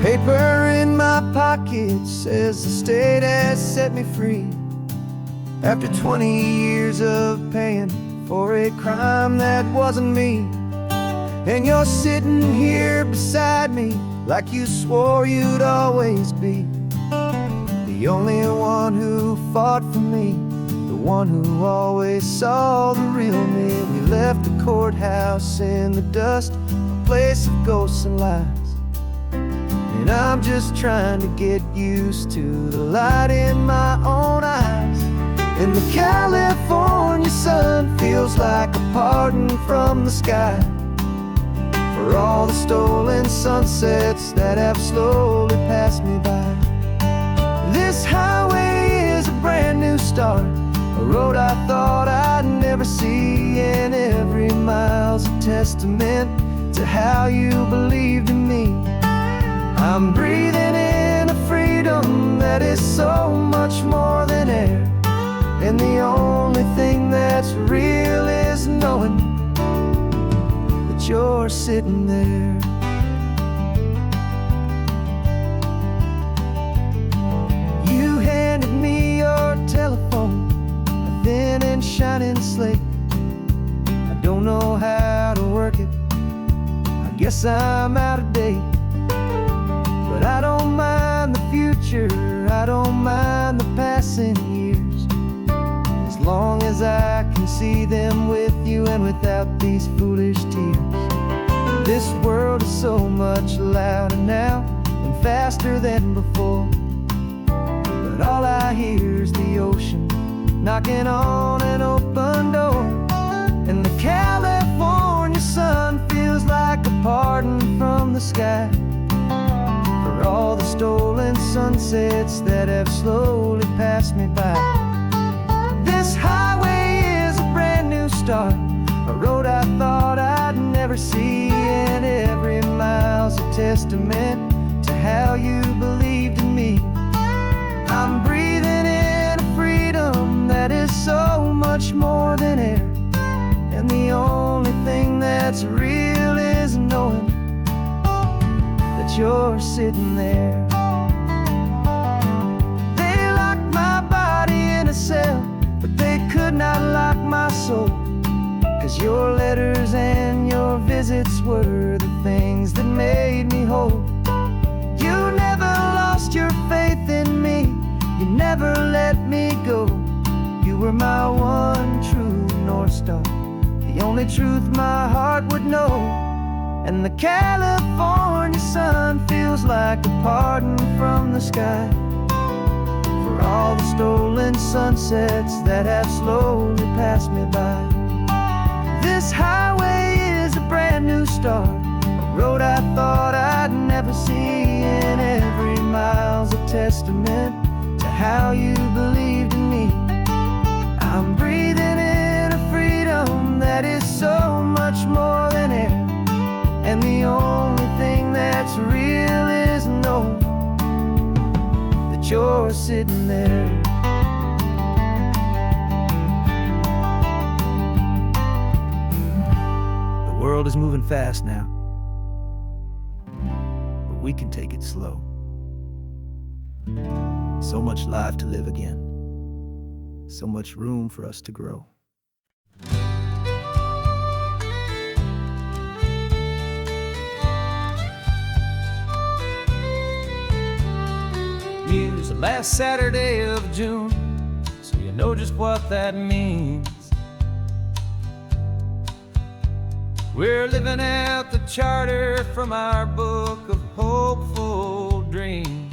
Paper in my pocket says the state has set me free after 20 years of paying for a crime that wasn't me. And you're sitting here beside me like you swore you'd always be the only one who fought for me, the one who always saw the real me. We left the courthouse in the dust, a place of ghosts and lies. And I'm just trying to get used to the light in my own eyes. And the California sun feels like a pardon from the sky for all the stolen sunsets that have slowly passed me by. This highway is a brand new start, a road I thought I'd never see, and every mile's a testament to how you believed in me. I'm breathing in a freedom that is so much more than air, and the only thing that's real is knowing that you're sitting there. You handed me your telephone, a thin and shining slate. I don't know how to work it, I guess I'm out of date. But I don't mind the future, I don't mind the passing years, as long as I can see them with you and without these foolish tears. This world is so much louder now and faster than before, but all I hear is the ocean knocking on an open door. And the California sun feels like a pardon from the sky for all the stolen sunsets that have slowly passed me by. This highway is a brand new start, a road I thought I'd never see, and every mile's a testament to how you believed in me. I'm breathing in a freedom that is so much more than air, and the only thing that's real is knowing that you're sitting there. They locked my body in a cell, but they could not lock my soul, 'cause your letters and your visits were the things that made me whole. You never lost your faith in me, you never let me go. You were my one true North Star, the only truth my heart would know. And the California sun feels like a pardon from the sky for all the stolen sunsets that have slowly passed me by. This highway is a brand new start, a road I thought I'd never see, and every mile's a testament to how you believed in me. I'm breathing in a freedom that is so much more than air, and the only thing that's real is knowing that you're sitting there. The world is moving fast now, but we can take it slow. So much life to live again, so much room for us to grow. It's the last Saturday of June, so you know just what that means. We're living out the charter from our book of hopeful dreams.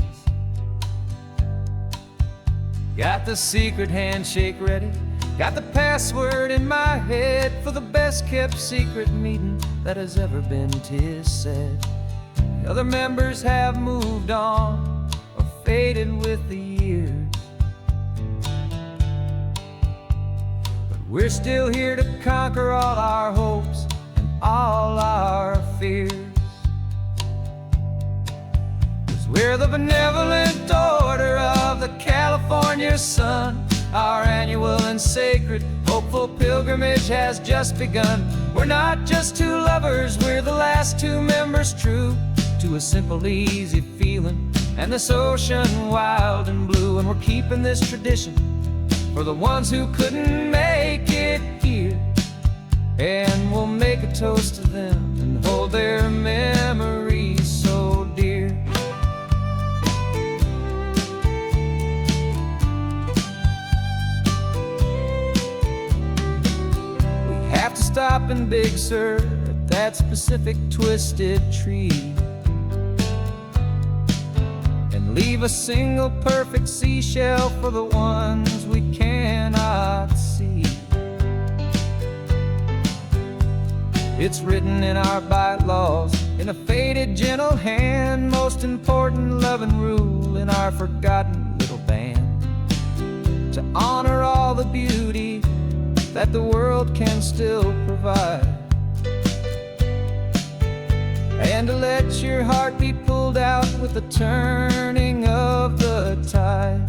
Got the secret handshake ready, got the password in my head for the best kept secret meeting that has ever been, 'tis said. The other members have moved on or faded with the years, but we're still here to conquer all our hopes and all our fears. 'Cause we're the benevolent order of the California sun. Our annual and sacred hopeful pilgrimage has just begun. We're not just two lovers, we're the last two members true to a simple, easy feeling feeling, and this ocean wild and blue. And we're keeping this tradition for the ones who couldn't make it here. And we'll make a toast to them and hold their memories so dear. We have to stop in Big Sur at that specific twisted tree and leave a single perfect seashell for the ones we cannot see. It's written in our bylaws, in a faded gentle hand, most important love and rule in our forgotten little band, to honor all the beauty that the world can still provide, and to let your heart be pulled out with the turning of the tide.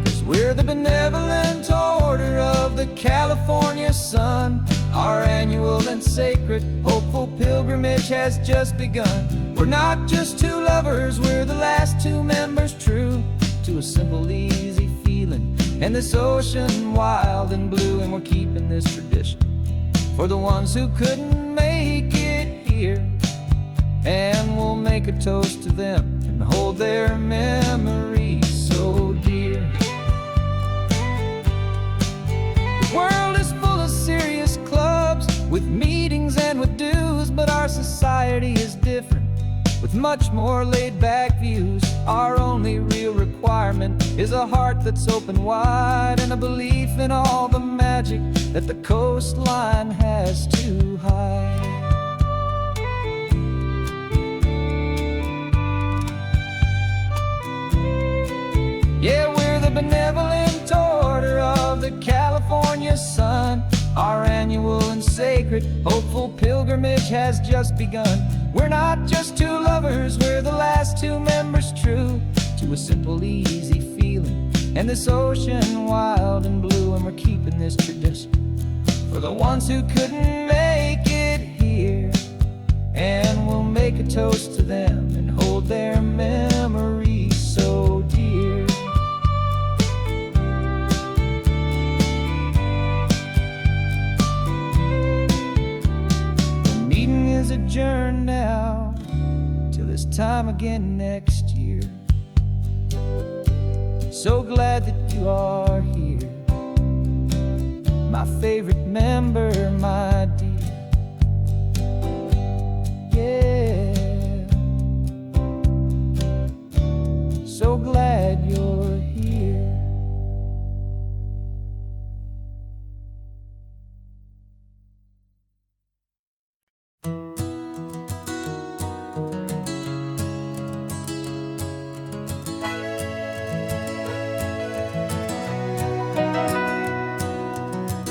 'Cause we're the benevolent order of the California sun. Our annual and sacred hopeful pilgrimage has just begun. We're not just two lovers, we're the last two members true to a simple, easy feeling, and this ocean wild and blue. And we're keeping this tradition for the ones who couldn't make it here, and we'll make a toast to them and hold their memories so dear. The world is full of serious clubs with meetings and with dues, but our society is different with much more laid-back views. Our only real requirement is a heart that's open wide, and a belief in all the magic that the coastline has to hide. Yeah, we're the benevolent order of the California sun. Our annual and sacred hopeful pilgrimage has just begun. We're not just two lovers, we're the last two members true to a simple, easy feeling, and this ocean wild and blue. And we're keeping this tradition for the ones who couldn't make it here, and we'll make a toast to them and hold their memories so dear. The meeting is adjourned now till this time again next year. So glad that you are here, my favorite member, my dear. Yeah, so glad you're here.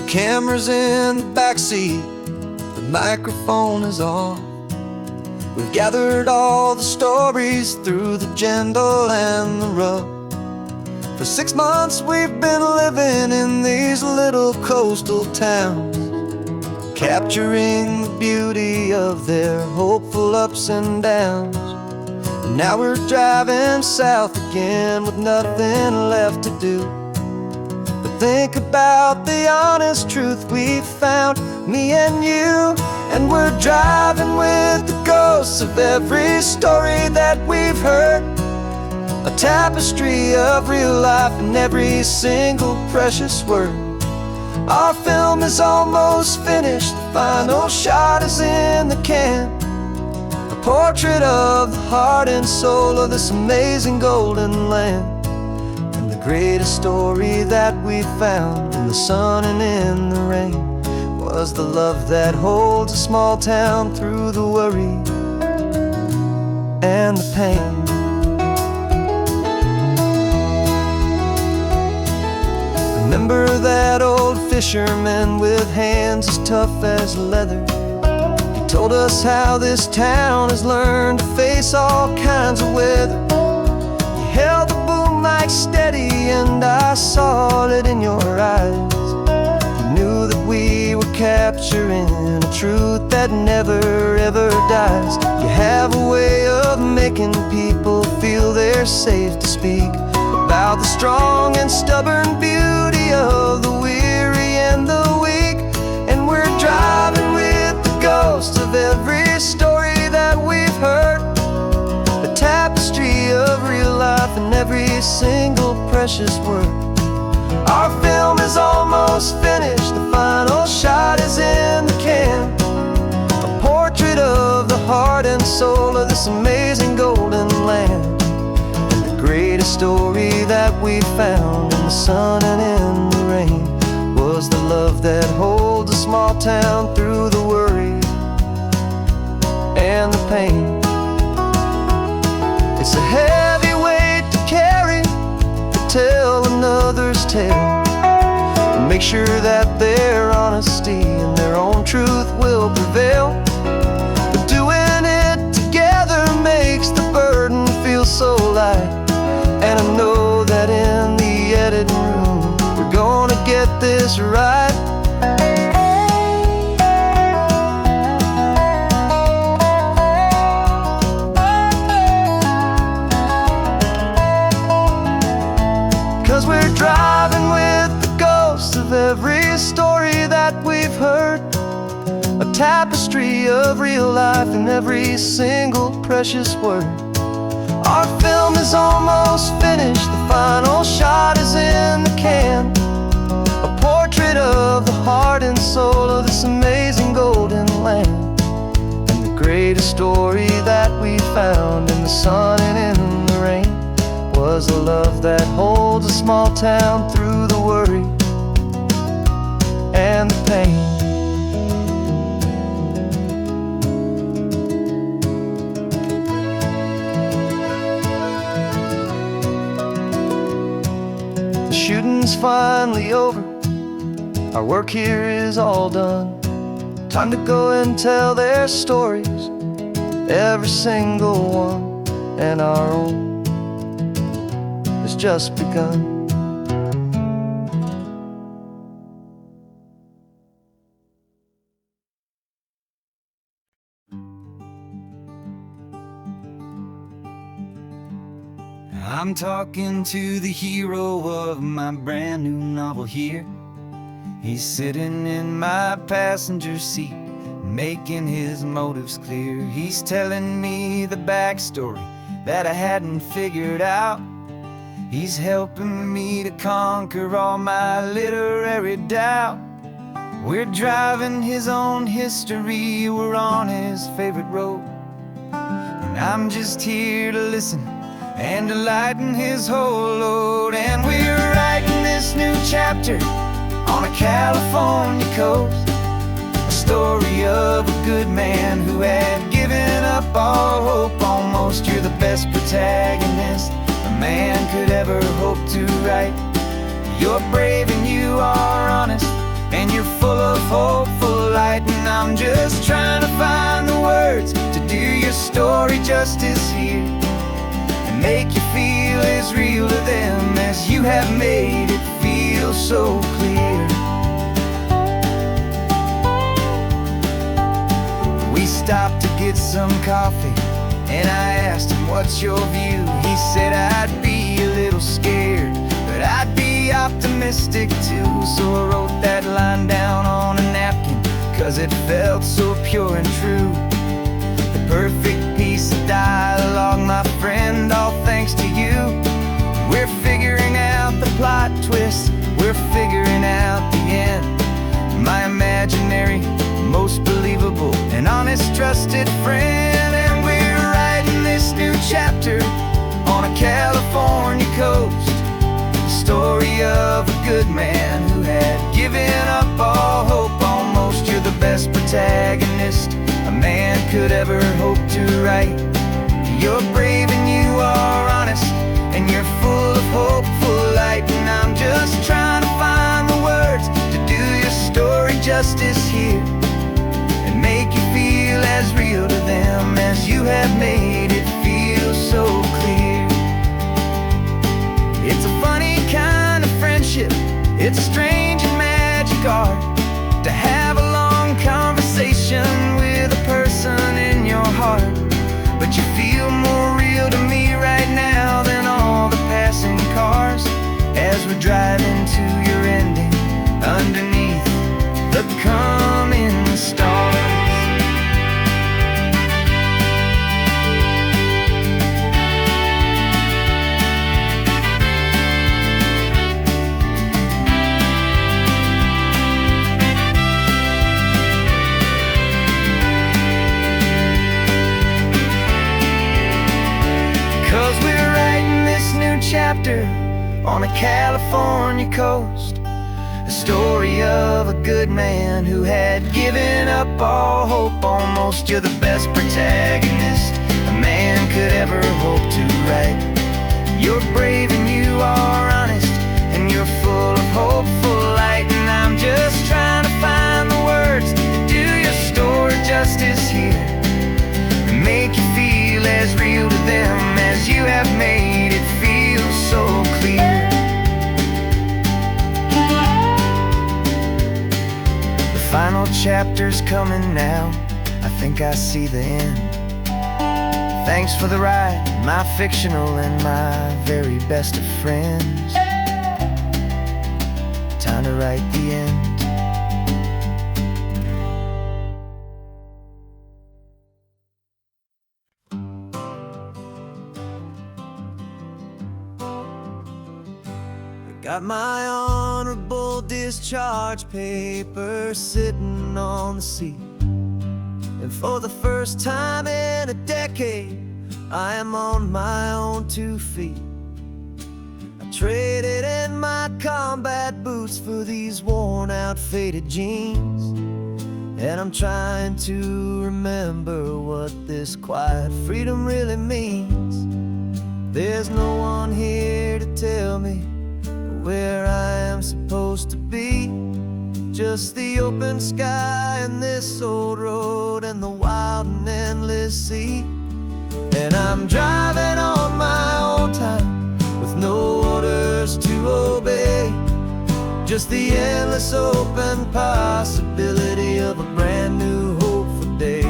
Camera's in the backseat, the microphone is on. We've gathered all the stories through the gentle and the rough. For 6 months we've been living in these little coastal towns, capturing the beauty of their hopeful ups and downs. And now we're driving south again with nothing left to do. Think about the honest truth we found, me and you. And we're driving with the ghosts of every story that we've heard, a tapestry of real life in every single precious word. Our film is almost finished, the final shot is in the can, a portrait of the heart and soul of this amazing golden land. Greatest story that we found in the sun and in the rain was the love that holds a small town through the worry and the pain. Remember that old fisherman with hands as tough as leather? He told us how this town has learned to face all kinds of weather. You held the boom mic steady and I saw it in your eyes. You knew that we were capturing a truth that never ever dies. You have a way of making people feel they're safe to speak about the strong and stubborn beauty of the weary and the weak. And we're driving with the ghosts of every story that we've heard, a tapestry of real life in every single precious word. Our film is almost finished, the final shot is in the can, a portrait of the heart and soul of this amazing golden land. The greatest story that we found in the sun and in the rain was the love that holds a small town through the worry and the pain. It's a heavy weight to carry, to tell another's tale, and make sure that their honesty and their own truth will prevail. But doing it together makes the burden feel so light, and I know that in the editing room we're gonna get this right. 'Cause we're driving with the ghosts of every story that we've heard, a tapestry of real life in every single precious word. Our film is almost finished, the final shot is in the can, a portrait of the heart and soul of this amazing golden land. And the greatest story that we found in the sun and in the rain was the love that holds a small town through the worry and the pain. The shooting's finally over, our work here is all done. Time to go and tell their stories, every single one, and our own has just begun. I'm talking to the hero of my brand new novel here. He's sitting in my passenger seat, making his motives clear. He's telling me the backstory that I hadn't figured out. He's helping me to conquer all my literary doubt. We're driving his own history, we're on his favorite road, and I'm just here to listen and to lighten his whole load. And we're writing this new chapter on a California coast, a story of a good man who had given up all hope almost. You're the best protagonist a man could ever hope to write. You're brave and you are honest, and you're full of hopeful light. And I'm just trying to find the words to do your story justice here, and make you feel as real to them as you have made it feel so clear. We stopped to get some coffee, and I asked him, what's your view? He said, I'd be a little scared, but I'd be optimistic too. So I wrote that line down on a napkin, 'cause it felt so pure and true. The perfect piece of dialogue, my friend, all thanks to you. We're figuring out the plot twist, we're figuring out the end. My imaginary, most believable and honest trusted friend. And we're writing this new chapter on a California coast, the story of a good man who had given up all hope almost. You're the best protagonist a man could ever hope to write. You're brave and you are honest, and you're full of hopeful light. And I'm just trying to find the words to do your story justice here, and make you feel as real to them as you have made it feel so clear. It's a funny kind of friendship, it's strange and magic art to have a long conversation with a person in your heart. chapter on a California coast, a story of a good man who had given up all hope almost. You're the best protagonist a man could ever hope to write. You're brave and you are honest, and you're full of hopeful light. And I'm just trying to find the words to do your story justice here, and make you feel as real to them as you have made it feel so clear. The final chapter's coming now, I think I see the end. Thanks for the ride, my fictional and my very best of friends. Time to write the end. Got my honorable discharge paper sitting on the seat, and for the first time in a decade, I am on my own 2 feet. I traded in my combat boots for these worn out faded jeans, and I'm trying to remember what this quiet freedom really means. There's no one here to tell me where I am supposed to be, just the open sky and this old road and the wild and endless sea. And I'm driving on my own time with no orders to obey, just the endless open possibility of a brand new hopeful day.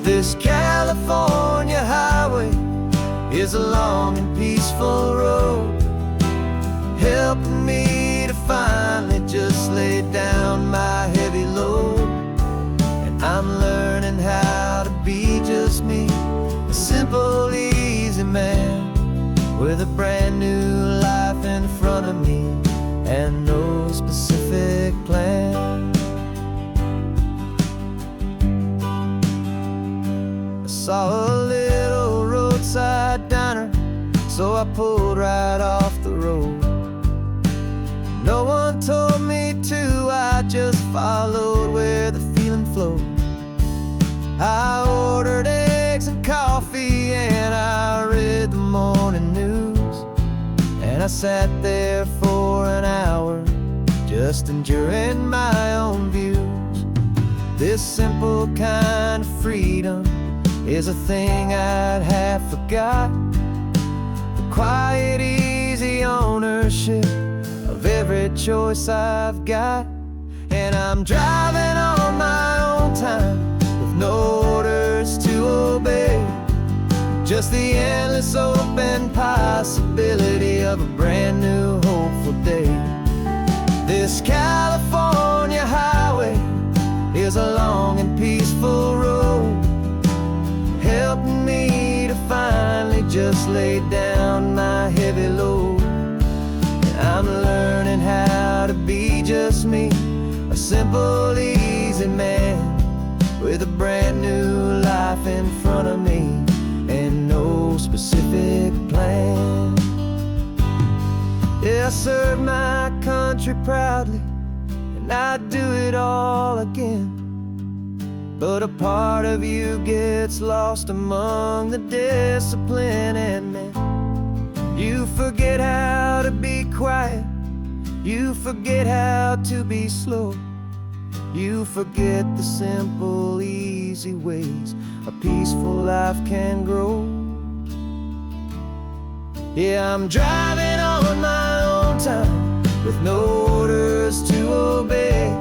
This California highway is a long and peaceful road, helping me to finally just lay down my heavy load. And I'm learning how to be just me, a simple, easy man with a brand new life in front of me and no specific plan. I saw a little roadside diner, so I pulled right off the road. No one told me to, I just followed where the feeling flowed. I ordered eggs and coffee and I read the morning news, and I sat there for an hour just enduring my own views. This simple kind of freedom is a thing I'd have forgot, the quiet, easy ownership of every choice I've got. And I'm driving on my own time with no orders to obey, just the endless open possibility of a brand new hopeful day. This California highway is a long and peaceful road, helping me to finally just lay down my heavy load. I'm learning how to be just me, a simple, easy man with a brand new life in front of me and no specific plan. Yeah, I serve my country proudly and I'd do it all again, but a part of you gets lost among the discipline and men. You forget how to be quiet, you forget how to be slow, you forget the simple, easy ways a peaceful life can grow. Yeah, I'm driving on my own time with no orders to obey,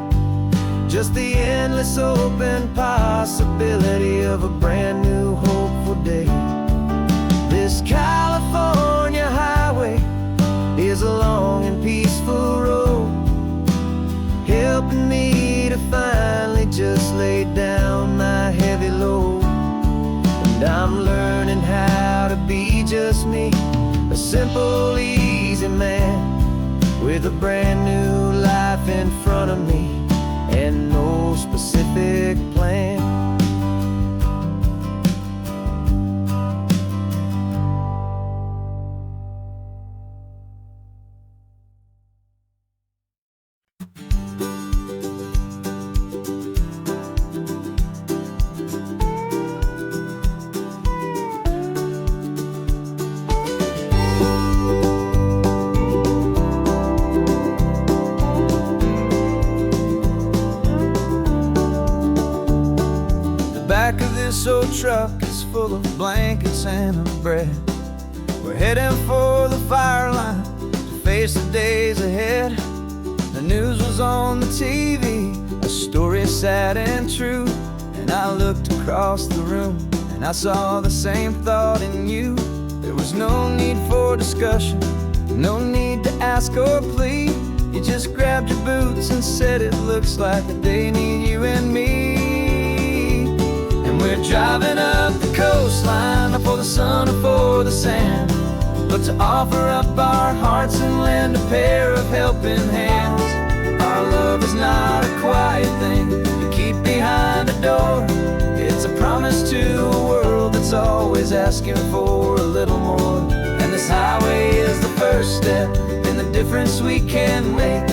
just the endless open possibility of a brand new hopeful day. This California highway is a long and peaceful road, helping me to finally just lay down my heavy load. And I'm learning how to be just me, a simple, easy man with a brand new life in front of me and no specific plan. truck is full of blankets and a bread. We're heading for the fire line to face the days ahead. The news was on the TV, a story sad and true. And I looked across the room and I saw the same thought in you. There was no need for discussion, no need to ask or plead. You just grabbed your boots and said it looks like the day need you and me. And we're driving up the coastline, not for the sun or for the sand, but to offer up our hearts and lend a pair of helping hands. Our love is not a quiet thing you keep behind a door. It's a promise to a world that's always asking for a little more. And this highway is the first step in the difference we can make,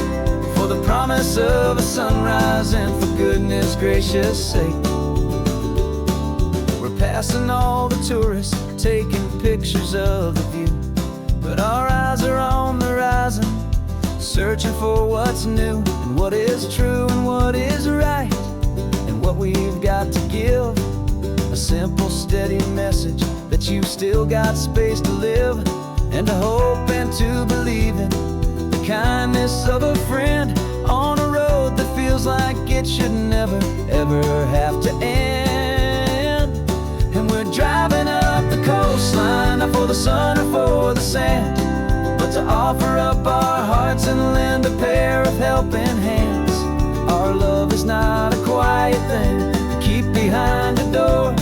for the promise of a sunrise and for goodness gracious sake. We're passing all the tourists, taking pictures of the view, but our eyes are on the horizon, searching for what's new and what is true and what is right, and what we've got to give. A simple, steady message that you've still got space to live, and to hope and to believe in the kindness of a friend on a road that feels like it should never, ever have to end. And we're driving up the coastline, not for the sun or for the sand, but to offer up our hearts and lend a pair of helping hands. Our love is not a quiet thing to keep behind a door.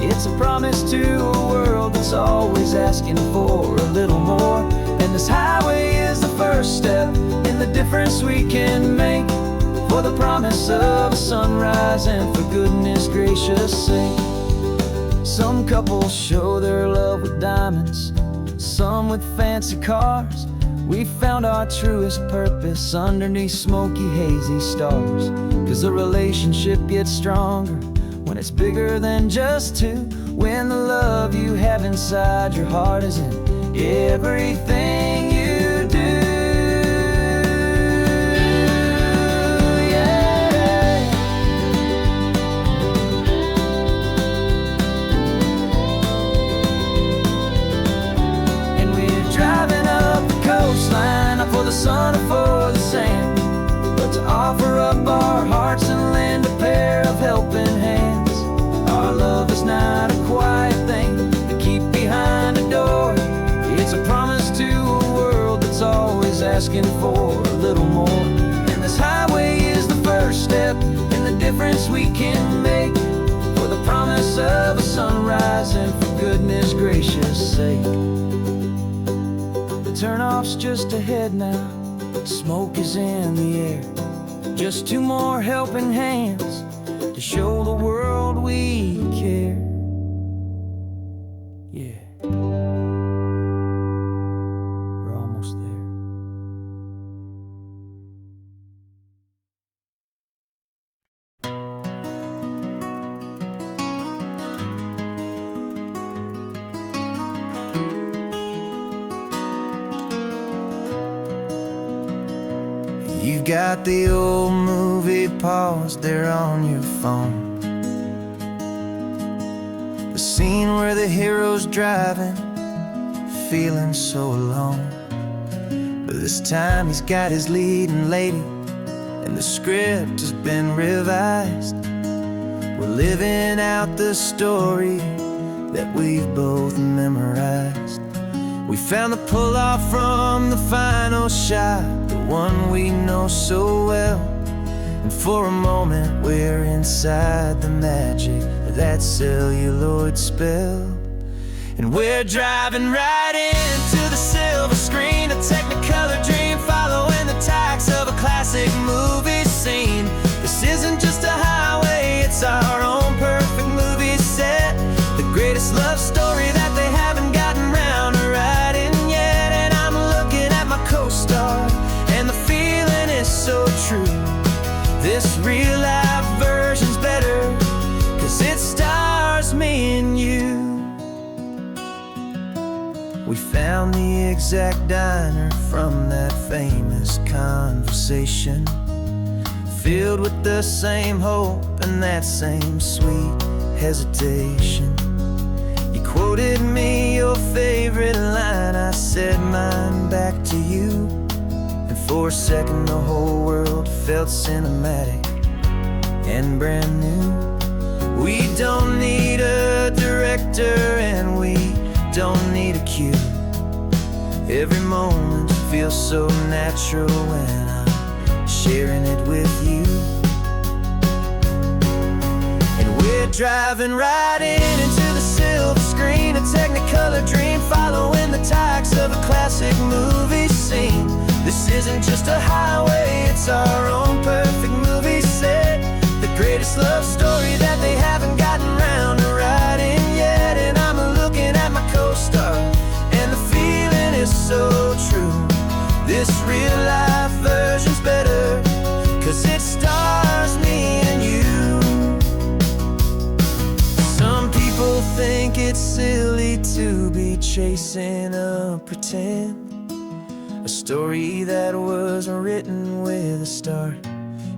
It's a promise to a world that's always asking for a little more. And this highway is the first step in the difference we can make, for the promise of a sunrise and for goodness gracious sake. Some couples show their love with diamonds, some with fancy cars. We found our truest purpose underneath smoky, hazy stars. 'Cause a relationship gets stronger when it's bigger than just two, when the love you have inside your heart is in everything you do. Yeah. And we're driving up the coastline, not for the sun or for the sand, but to offer up our hearts and lend a pair of helping hands. Our love is not a quiet thing to keep behind a door. It's a promise to a world that's always asking for a little more. And this highway is the first step in the difference we can make, for the promise of a sunrise and for goodness gracious sake. The turnoff's just ahead now, smoke is in the air. Just two more helping hands to show the world we care. Yeah, we're almost there. You've got the old movie paused there on your phone, the scene where the hero's driving, feeling so alone. But this time he's got his leading lady, and the script has been revised. We're living out the story that we've both memorized. We found the pull-off from the final shot, the one we know so well. And for a moment we're inside the magic of that celluloid spell. And we're driving right into the silver screen, a Technicolor dream, following the tacks of a classic movie scene. This isn't just a highway, it's our own perfect movie set, the greatest love story that they haven't gotten round to writing yet. And I'm looking at my co-star, and the feeling is so true. This real life version's better, 'cause it stars me and you. We found the exact diner from that famous conversation, filled with the same hope and that same sweet hesitation. You quoted me your favorite line, I said mine back to you. And for a second the whole world felt cinematic and brand new. We don't need a director and we don't need a cue. Every moment feels so natural when I'm sharing it with you. And we're driving right into the silver screen, a Technicolor dream, following the tacks of a classic movie scene. This isn't just a highway, it's our own perfect movie set. The greatest love story that they haven't gotten round to writing yet. And I'm looking at my co-star, and the feeling is so true. This real life version's better, 'cause it stars me and you. Some people think it's silly to be chasing a pretend, a story that was written with a start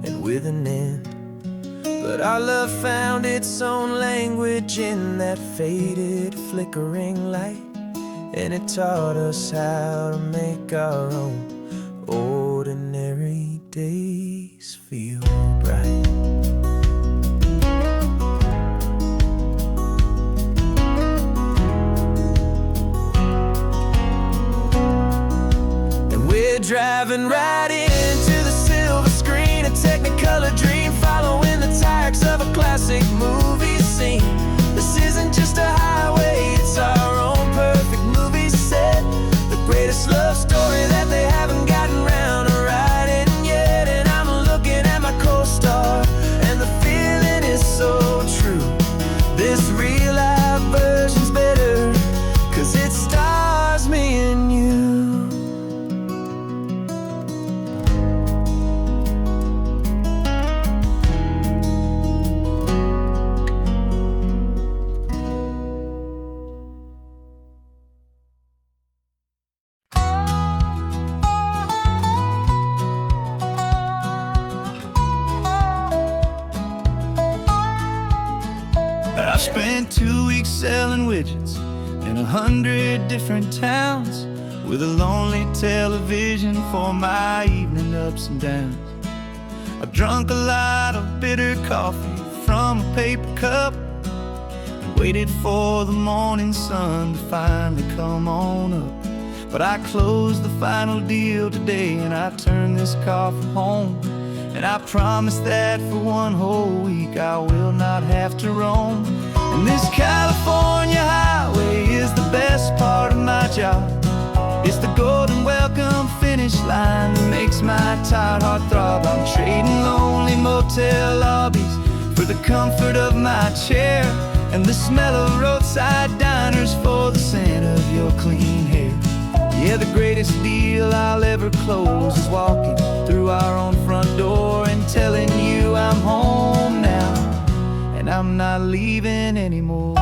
and with an end. But our love found its own language in that faded, flickering light, and it taught us how to make our own ordinary days feel bright. And we're driving right into the silver screen, a Technicolor dream, following the tacks of a classic movie scene. This isn't just a highway, it's our own perfect movie set. The greatest love story that they haven't gotten round to writing yet. And I'm looking at my co-star, and the feeling is so true. This real life version's better, 'cause it stars me and you. I spent 2 weeks selling widgets in 100 different towns, with a lonely television for my evening ups and downs. I drunk a lot of bitter coffee from a paper cup and waited for the morning sun to finally come on up. But I closed the final deal today, and I turned this car from home. And I promise that for one whole week I will not have to roam. And this California highway is the best part of my job. It's the golden welcome finish line that makes my tired heart throb. I'm trading lonely motel lobbies for the comfort of my chair, and the smell of roadside diners for the scent of your clean hair. Yeah, the greatest deal I'll ever close is walking through our own front door and telling you I'm home now, and I'm not leaving anymore.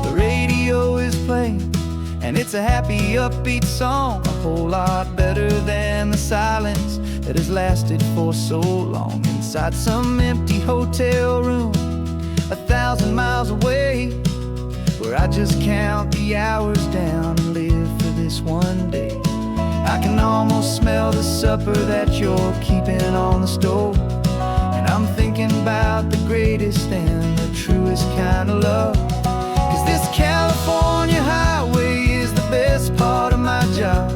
The radio is playing, and it's a happy, upbeat song, a whole lot better than the silence that has lasted for so long. Inside some empty hotel room 1,000 miles away, where I just count the hours down and live for this one day. I can almost smell the supper that you're keeping on the stove, and I'm thinking about the greatest and the truest kind of love. 'Cause this California highway is the best part of my job.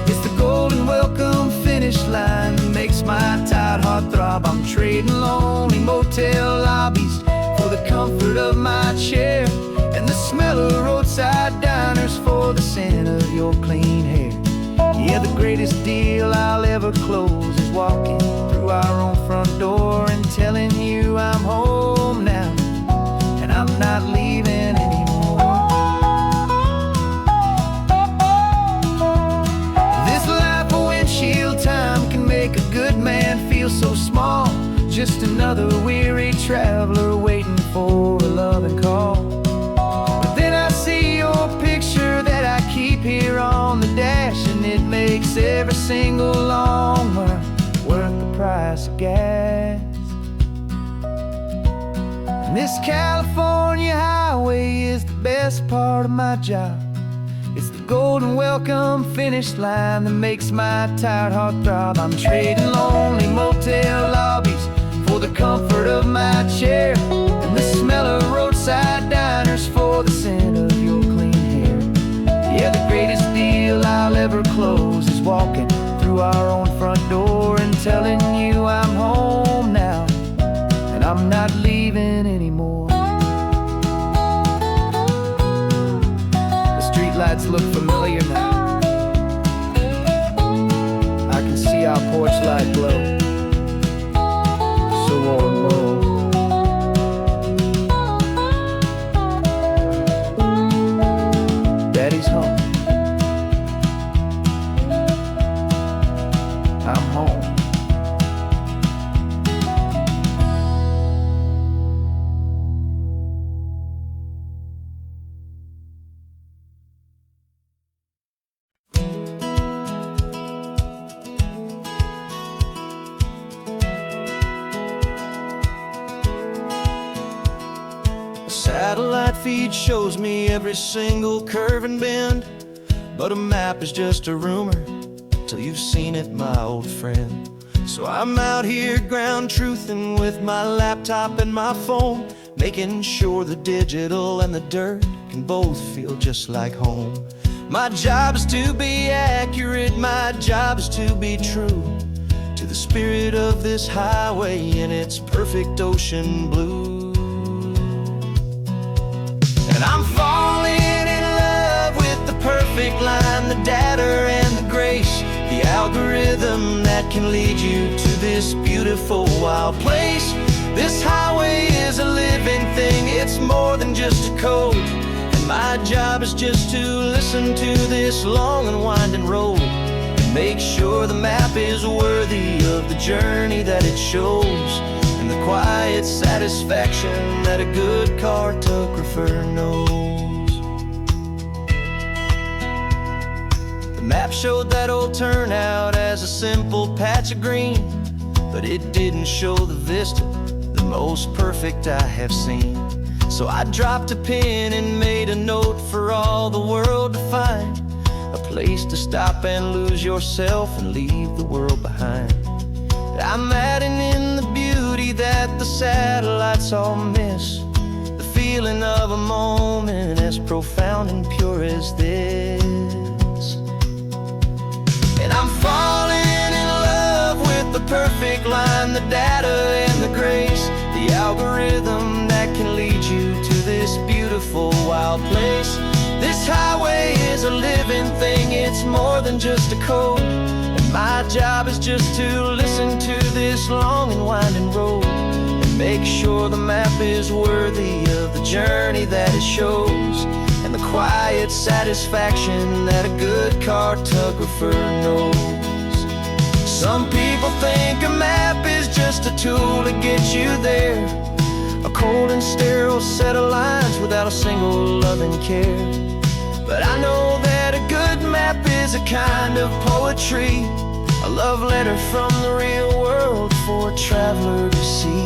It's the golden welcome finish line that makes my tired heart throb. I'm trading lonely motel lobbies for the comfort of my chair, and the smell of roadside diners for the scent of your clean hair. Yeah, the greatest deal I'll ever close is walking through our own front door and telling you I'm home now, and I'm not leaving anymore. This life of windshield time can make a good man feel so small, just another weary traveler waiting for a loving call. But then I see your picture that I keep here on the dash, and This California highway is the best part of my job. It's the golden welcome finish line that makes my tired heart throb. I'm trading lonely motel lobbies for the comfort of my chair, and the smell of roadside diners for the scent of your clean hair. Yeah, the greatest deal I'll ever close is walking through our own front door and telling you I'm home now, and I'm not leaving anymore. The streetlights look familiar now. I can see our porch light glow, so warm, low. Daddy's home. I'm home. Satellite feed shows me every single curve and bend, but a map is just a rumor till you've seen it, my old friend. So I'm out here ground truthing with my laptop and my phone, making sure the digital and the dirt can both feel just like home. My job is to be accurate, my job is to be true to the spirit of this highway in its perfect ocean blue. And I'm falling in love with the perfect line, the data and the grace, the algorithm that can lead you to this beautiful wild place. This highway is a living thing, it's more than just a code. And my job is just to listen to this long and winding road and make sure the map is worthy of the journey that it shows, and the quiet satisfaction that a good cartographer knows. The map showed that old turnout as a simple patch of green, but it didn't show the vista, the most perfect I have seen. So I dropped a pin and made a note for all the world to find, a place to stop and lose yourself and leave the world behind. I'm adding in the beauty that the satellites all miss, the feeling of a moment as profound and pure as this. And I'm falling in love with the perfect line, the data and the grace, the algorithm that can lead you to this beautiful wild place. This highway is a living thing, it's more than just a code. My job is just to listen to this long and winding road and make sure the map is worthy of the journey that it shows, and the quiet satisfaction that a good cartographer knows. Some people think a map is just a tool to get you there, a cold and sterile set of lines without a single loving care. But I know that a good map is a kind of poetry, a love letter from the real world for a traveler to see.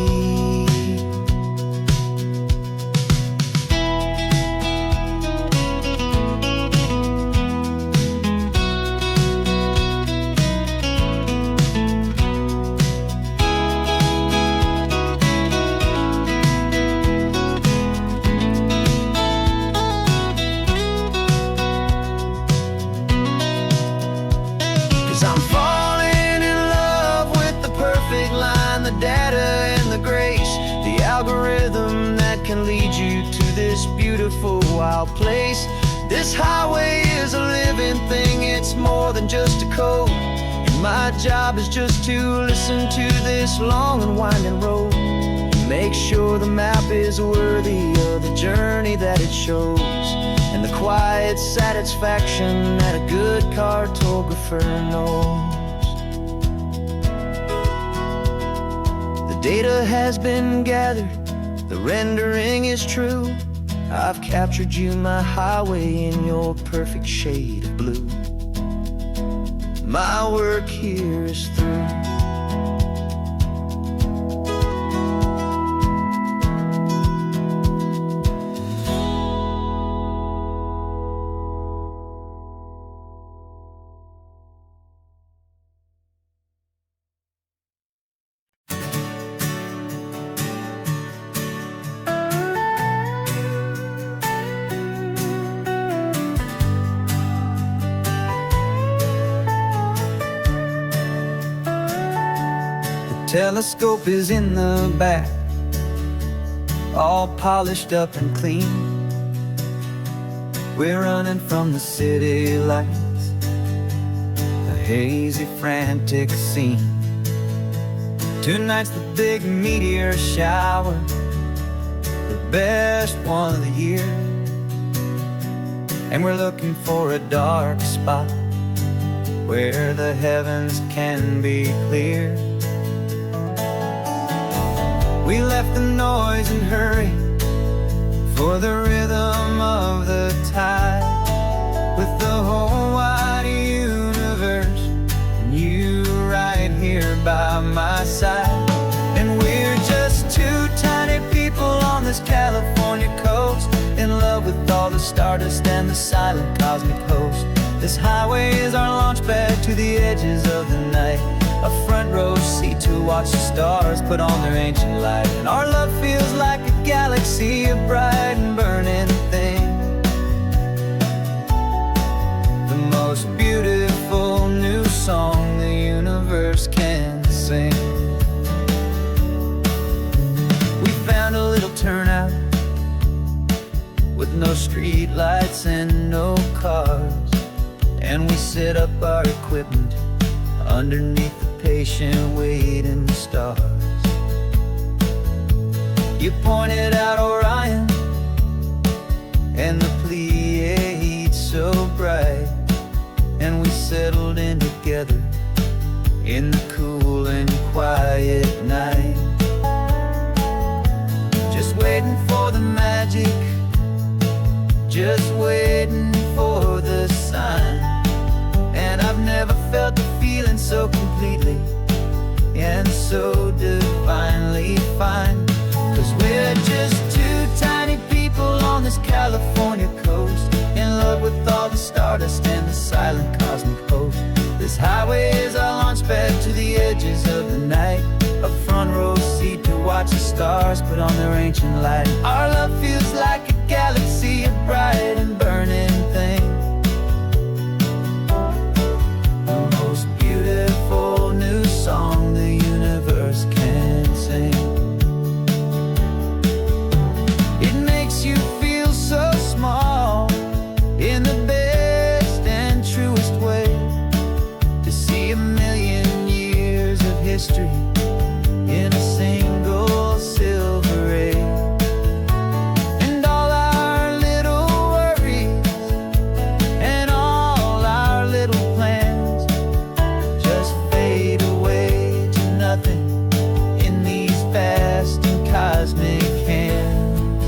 'Cause I'm falling in love with the perfect line, the data and the grace, the algorithm that can lead you to this beautiful wild place. This highway is a living thing, it's more than just a code. And my job is just to listen to this long and winding road and make sure the map is worthy of the journey that it shows, and the quiet satisfaction that a good cartographer knows. The data has been gathered, the rendering is true. I've captured you, my highway, in your perfect shade of blue. My work here is through. Telescope is in the back, all polished up and clean. We're running from the city lights, a hazy, frantic scene. Tonight's the big meteor shower, the best one of the year. And we're looking for a dark spot where the heavens can be clear. We left the noise and hurry for the rhythm of the tide, with the whole wide universe and you right here by my side. And we're just two tiny people on this California coast, in love with all the stardust and the silent cosmic host. This highway is our launch pad to the edges of the night, a front row seat to watch the stars put on their ancient light. And our love feels like a galaxy, a bright and burning thing, the most beautiful new song the universe can sing. We found a little turnout with no street lights and no cars, and we set up our equipment underneath the patient waiting stars. You pointed out Orion and the Pleiades so bright, and we settled in together in the cool and quiet night, just waiting for the magic, just waiting for the sign. And I've never felt the feeling so completely and so divinely fine, 'cause we're just two tiny people on this California coast, in love with all the stardust and the silent cosmic host. This highway is our launch pad to the edges of the night, a front row seat to watch the stars put on their ancient light. Our love feels like a galaxy, a bright and burning thing, the most beautiful new song the universe can sing. It makes you feel so small in the best and truest way, to see a million years of history in a single silver ray. And all our little worries and all our little plans just fade away to nothing in these vast and cosmic hands.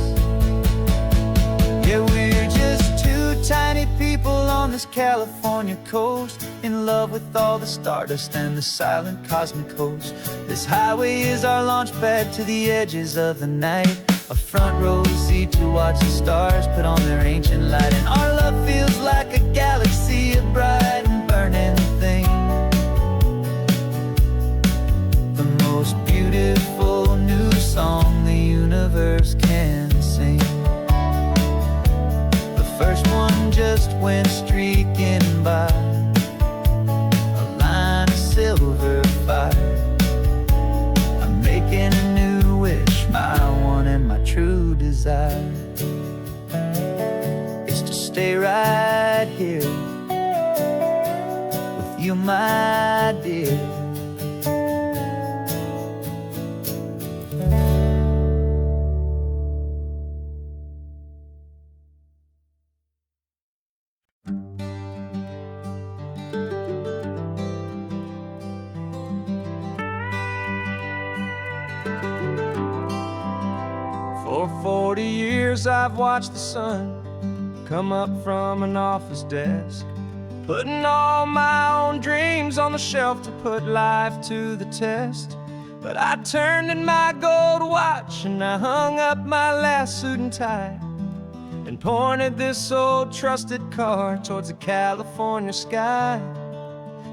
Yeah, we're just two tiny people on this California coast, in love with all the stardust and the silent cosmic host. This highway is our launch pad to the edges of the night, a front row seat to watch the stars put on their ancient light. And our love feels like a galaxy, a bright and burning thing, the most beautiful new song the universe can sing. The first one just went streaking by, a line of silver fire. I'm making a new wish, my one and my true desire is to stay right here with you, my dear. For 40 years I've watched the sun come up from an office desk, putting all my own dreams on the shelf to put life to the test. But I turned in my gold watch and I hung up my last suit and tie, and pointed this old trusted car towards the California sky.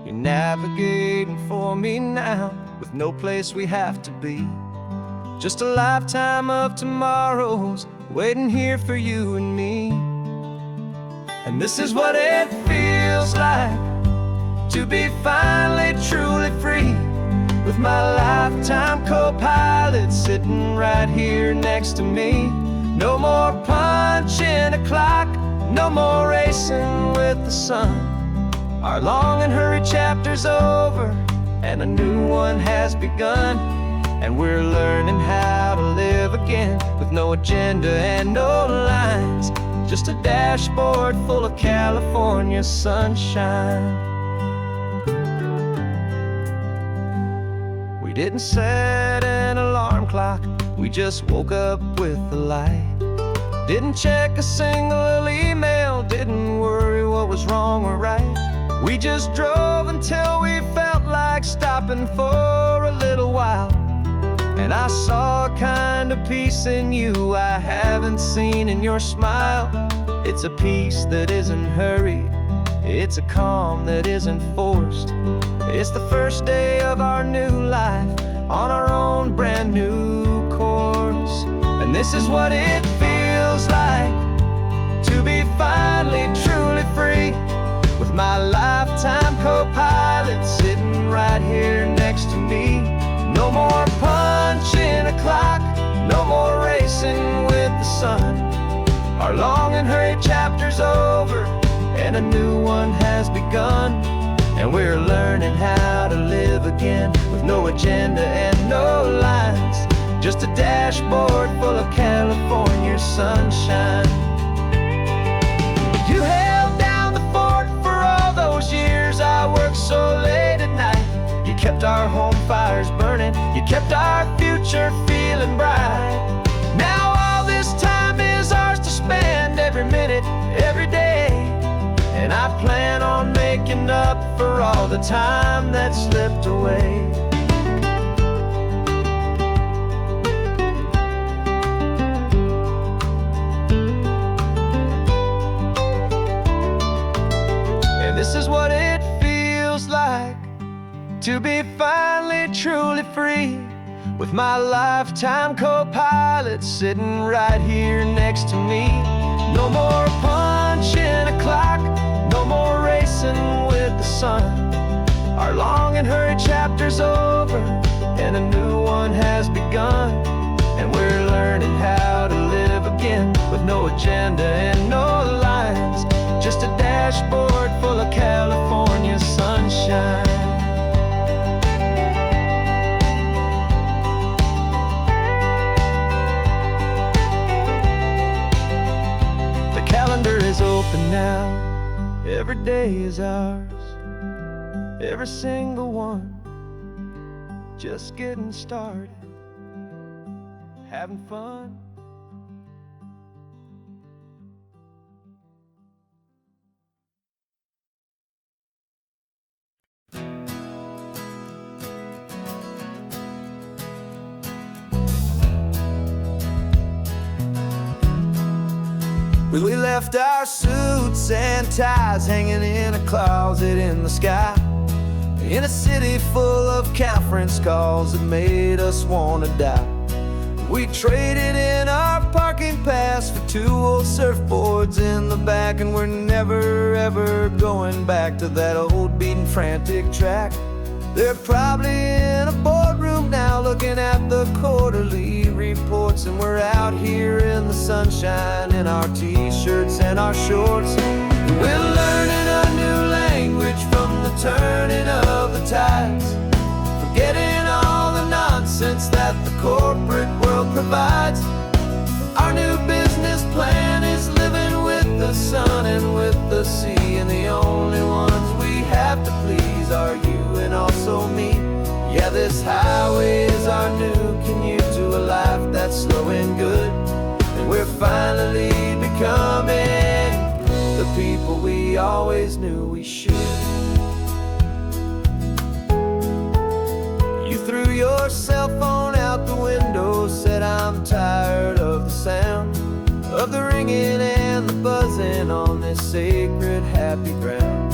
You're navigating for me now, with no place we have to be, just a lifetime of tomorrows waiting here for you and me. And this is what it feels like to be finally truly free, with my lifetime co-pilot sitting right here next to me. No more punching a clock, no more racing with the sun. Our long and hurried chapter's over, and a new one has begun. And we're learning how to live again, with no agenda and no lines, just a dashboard full of California sunshine. We didn't set an alarm clock, we just woke up with the light. Didn't check a single email, didn't worry what was wrong or right. We just drove until we felt like stopping for a little while. And I saw a kind of peace in you I haven't seen in your smile. It's a peace that isn't hurried, it's a calm that isn't forced. It's the first day of our new life, on our own brand new course. And this is what it feels like to be finally truly free, with my lifetime co-pilot sitting right here next to me. No more punching a clock, no more racing with the sun. Our long and hurried chapter's over, and a new one has begun. And we're learning how to live again, with no agenda and no lines, just a dashboard full of California sunshine. You held down the fort for all those years I worked so late at night. You kept our home fires burning, you kept our future feeling bright. Now all this time is ours to spend, every minute, every day. And I plan on making up for all the time that slipped away. And this is what it feels like to be finally truly free, with my lifetime co-pilot sitting right here next to me. No more punching a clock, no more racing with the sun. Our long and hurried chapter's over, and a new one has begun. And we're learning how to live again, with no agenda and no lines, just a dashboard full of California sunshine. The calendar is open now, every day is ours, every single one, just getting started, having fun. We left our suits and ties hanging in a closet in the sky, in a city full of conference calls that made us want to die. We traded in our parking pass for 2 old surfboards in the back, and we're never ever going back to that old beaten frantic track. They're probably in a boardroom now looking at the quarterly reports, and we're out here in the sunshine in our t-shirts and our shorts. We're learning a new language from the turning of the tides, forgetting all the nonsense that the corporate world provides. Our new business plan is living with the sun and with the sea, and the only ones we have to please are you and also me. Yeah, this highway is our new commute to a life that's slow and good, and we're finally becoming the people we always knew we should. You threw your cell phone out the window, said I'm tired of the sound of the ringing and the buzzing on this sacred happy ground.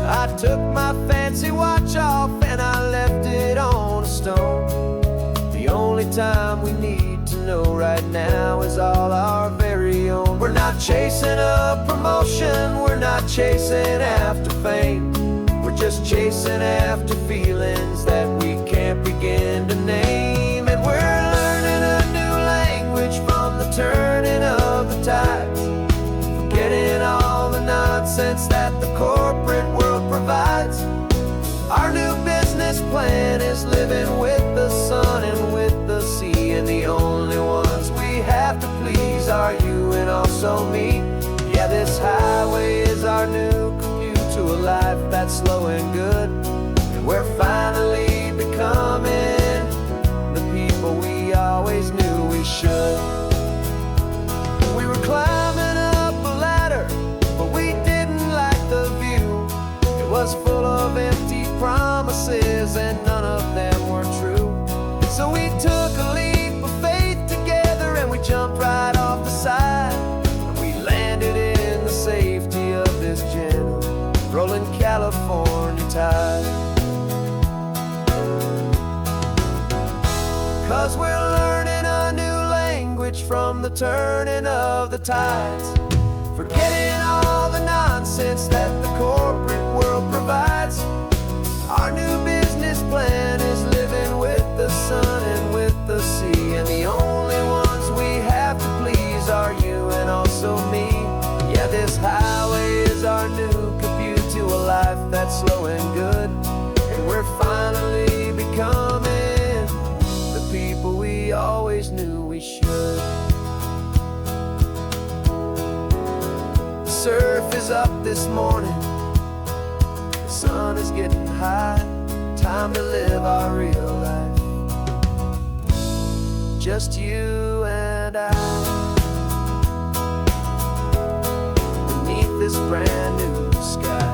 I took my fancy watch off and I left it on a stone. The only time we need to know right now is all our very own. We're not chasing a promotion, we're not chasing after fame, we're just chasing after feelings that we can't begin are you and also me. Yeah, this highway is our new commute to a life that's slow and good. And we're finally becoming the people we always knew we should. We were climbing up a ladder, but we didn't like the view. It was full of empty promises and none of them were true. So we took a leap of faith together and we jumped right off the side. And we landed in the safety of this gentle rolling California tide. 'Cause we're learning a new language from the turning of the tides, forgetting all the nonsense that the corporate world provides. Our new business plan is living with the sun and with the sea, and the only ones we have to please are you and also me. Yeah, this highway is our new commute to a life that's slow and good. And we're finally becoming the people we always knew we should. The surf is up this morning, the sun is getting high. Time to live our real life, just you and I, beneath this brand new sky.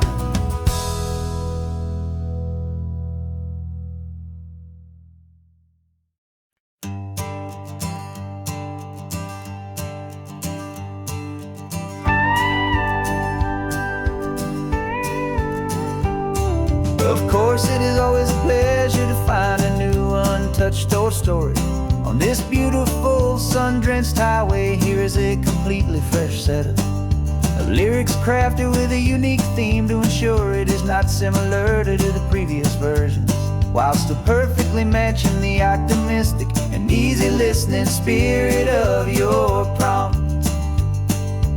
Of course, it is always a pleasure to find a new untouched old story. On this beautiful sun-drenched highway, here is a completely fresh set of lyrics crafted with a unique theme to ensure it is not similar to the previous versions, while still perfectly matching the optimistic and easy listening spirit of your prompt.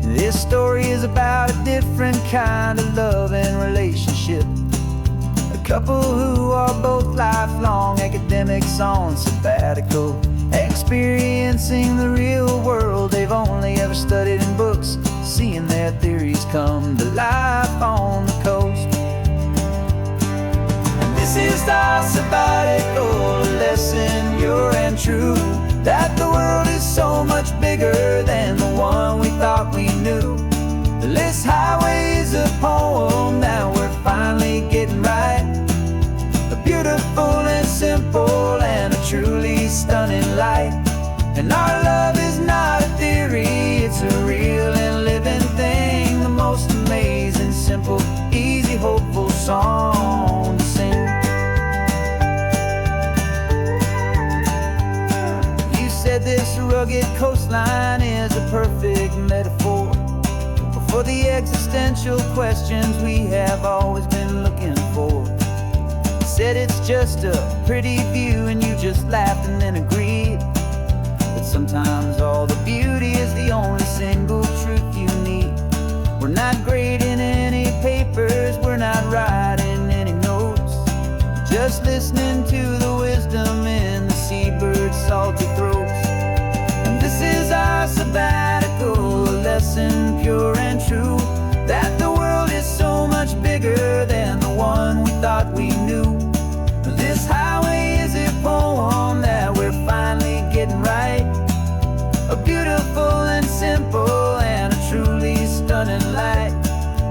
This story is about a different kind of love and relationship. A couple who are both lifelong academics on sabbatical, experiencing the real world they've only ever studied in books, seeing their theories come to life on the coast. And this is our sabbatical lesson, pure and true, that the world is so much bigger than the one we thought we knew. This highway is a poem that we're finally getting right, a beautiful and simple and a truly stunning light. And our love is not a theory, it's a real and living thing, the most amazing, simple, easy, hopeful song to sing. You said this rugged coastline is a perfect metaphor for the existential questions we have always been looking for. Said it's just a pretty view and you just laughed and then agreed. But sometimes all the beauty is the only single truth you need. We're not grading any papers, we're not writing any notes, just listening to the wisdom in the seabird's salty throats. And this is our sabbatical lesson, pure and true, that the world is so much bigger than the one we thought we knew. This highway is a poem that we're finally getting right, a beautiful and simple and a truly stunning light.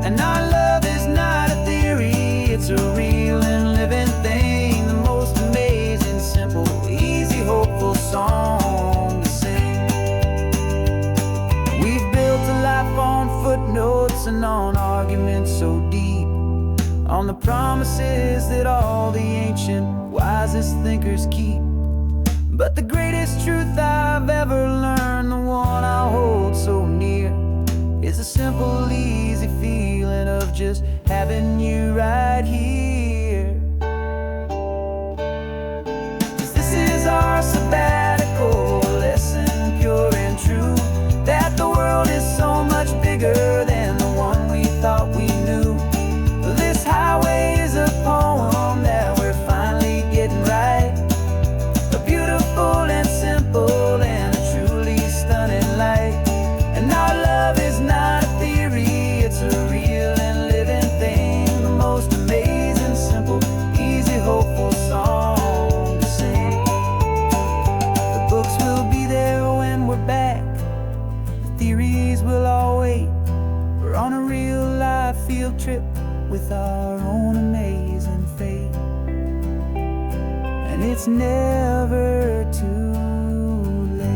And our love is not a theory, it's a real and living thing, the most amazing, simple, easy, hopeful song to sing. We've built a life on footnotes and on arguments so deep, on the promises that all the ancient, wisest thinkers keep. But the greatest truth I've ever learned, the one I hold so near, is a simple, easy feeling of just having you right here. 'Cause this is our sabbatical lesson, pure and true, that the world is so much bigger than the one we thought we knew. This highway is a poem that we're finally getting right, a beautiful and simple and a truly stunning light. trip with our own amazing fate. And it's never too late.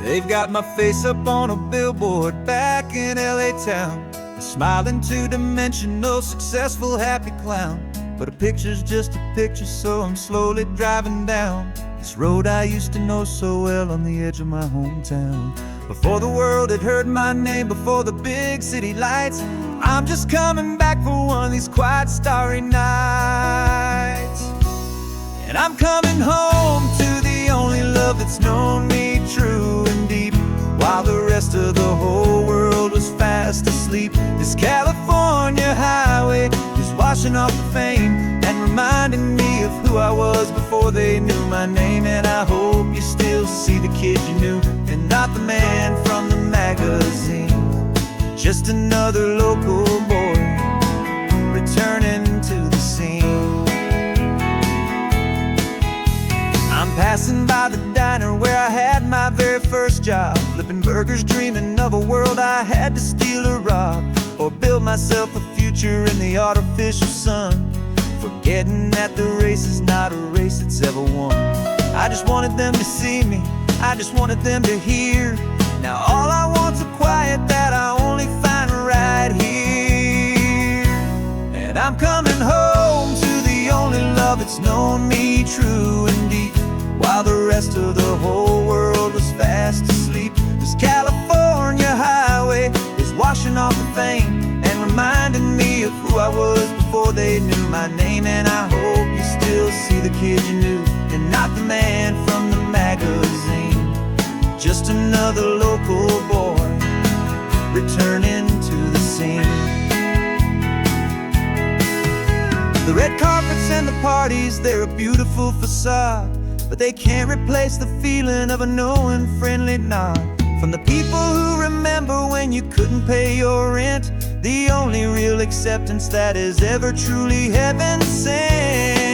They've got my face up on a billboard back in LA town, a smiling two-dimensional, successful, happy clown. But a picture's just a picture, so I'm slowly driving down this road I used to know so well on the edge of my hometown. Before the world had heard my name, before the big city lights, I'm just coming back for one of these quiet, starry nights. And I'm coming home to the only love that's known me true and deep, while the rest of the whole world was fast asleep. This California highway is washing off the fame and reminding me of who I was before they knew my name. And I hope you still see the kid you knew, and not the man from the magazine. Just another local boy returning to the scene. I'm passing by the diner where I had my very first job, flipping burgers, dreaming of a world I had to steal or rob, or build myself a future in the artificial sun, forgetting that the race is not a race that's ever won. I just wanted them to see me, I just wanted them to hear. Now all I want's a quiet that I only find right here. And I'm coming home to the only love that's known me true and deep, while the rest of the whole world was fast asleep. This California highway is washing off the fame and reminding me of who I was before they knew my name. And I hope you still see the kid you knew, and not the man from the magazine. Just another local boy returning to the scene. The red carpets and the parties, they're a beautiful facade, but they can't replace the feeling of a knowing, friendly nod from the people who remember when you couldn't pay your rent. The only real acceptance that is ever truly heaven sent.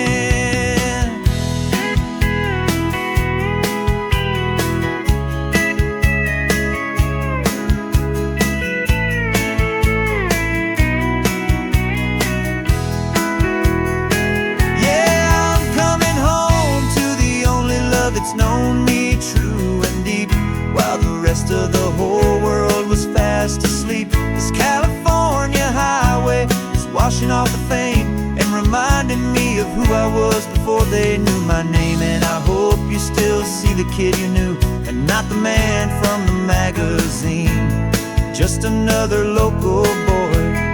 Yeah, I'm coming home to the only love that's known me true and deep, while the rest of the whole world was fast asleep. This California highway is washing off the fame and reminding me of who I was before they knew my name. And I hope you still see the kid you knew, and not the man from the magazine. Just another local boy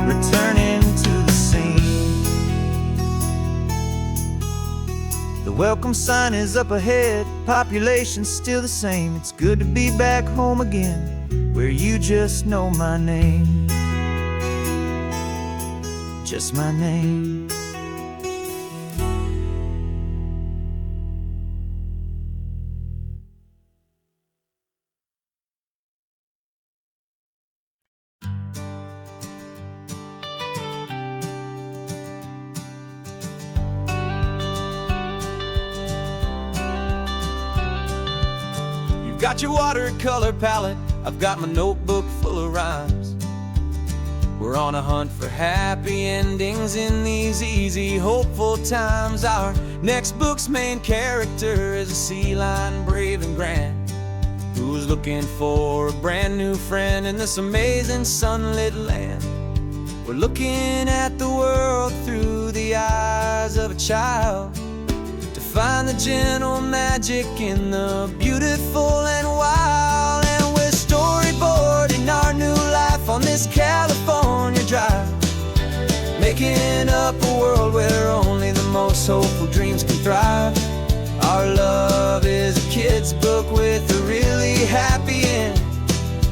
returning to the scene. The welcome sign is up ahead, population's still the same. It's good to be back home again, where you just know my name. Just my name. Got your watercolor palette, I've got my notebook full of rhymes. We're on a hunt for happy endings in these easy, hopeful times. Our next book's main character is a sea lion, brave and grand, who's looking for a brand new friend in this amazing sunlit land. We're looking at the world through the eyes of a child, find the gentle magic in the beautiful and wild. And we're storyboarding our new life on this California drive, making up a world where only the most hopeful dreams can thrive. Our love is a kid's book with a really happy end,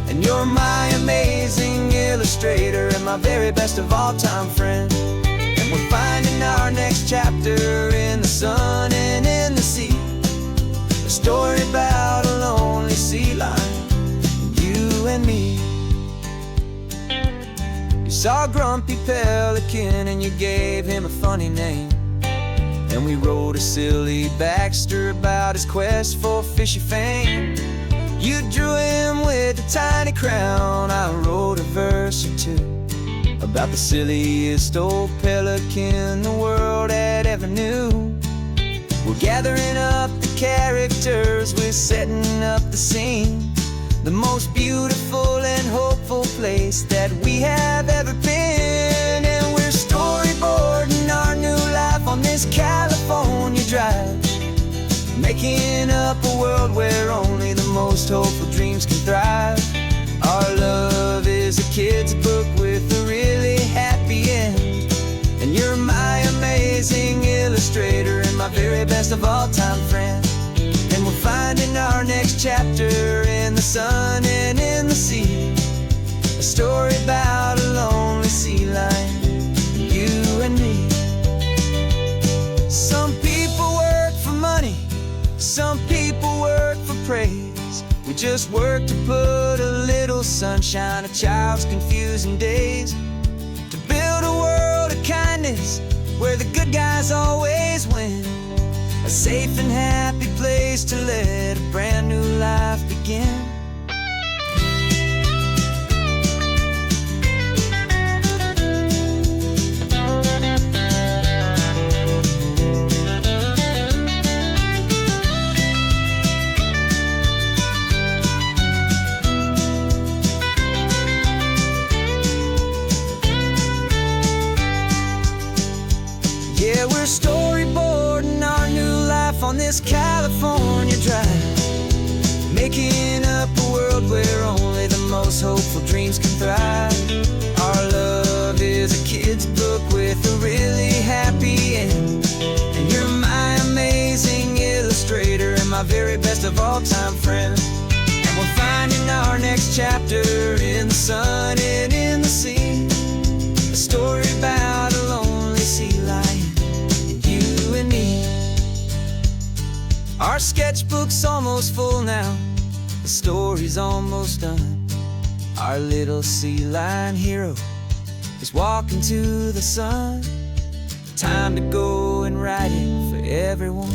and you're my amazing illustrator and my very best of all time friend. We're finding our next chapter in the sun and in the sea, a story about a lonely saw a grumpy pelican and you gave him a funny name. And we wrote a silly Baxter about his quest for fishy fame. You drew him with a tiny crown. I wrote a verse or two about the silliest old pelican the world had ever knew. We're gathering up the characters, we're setting up the scene, the most beautiful and hopeful place that we have ever been. And we're storyboarding our new life on this California drive, making up a world where only the most hopeful dreams can thrive. Our love is a kid's book with a really happy end, and you're my amazing illustrator and my very best of all time friend. And we're finding our next chapter in the sun and in the sea, a story about a lonely sea lion, you and me. Some people work for money, some people work for praise. We just work to put a little sunshine in a child's confusing days, to build a world of kindness where the good guys always win, a safe and happy place to let a brand new life begin. Yeah, we're storyboarding our new life on this California drive, making up a world where only the most hopeful dreams can thrive. Our love is a kid's book with a really happy end, and you're my amazing illustrator and my very best of all time friend. And we're finding our next chapter in the sun and in the sea, a story about a lonely sea lion, you and me. Our sketchbook's almost full now, the story's almost done. Our little sea lion hero is walking to the sun. Time to go and write it for everyone.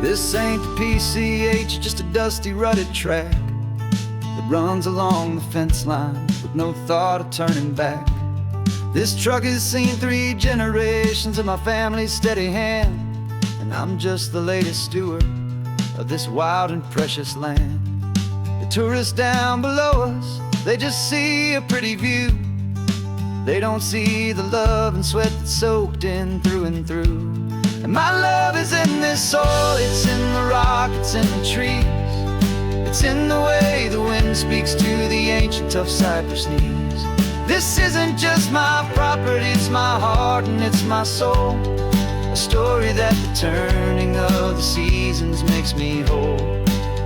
This ain't the PCH, just a dusty rutted track that runs along the fence line with no thought of turning back. This truck has seen 3 generations of my family's steady hand, and I'm just the latest steward of this wild and precious land. The tourists down below us, they just see a pretty view. They don't see the love and sweat that's soaked in through and through. And my love is in this soil, it's in the rock, it's in the trees. It's in the way the wind speaks to the ancient tough cypress knees. This isn't just my property, it's my heart and it's my soul, a story that the turning of the seasons makes me whole.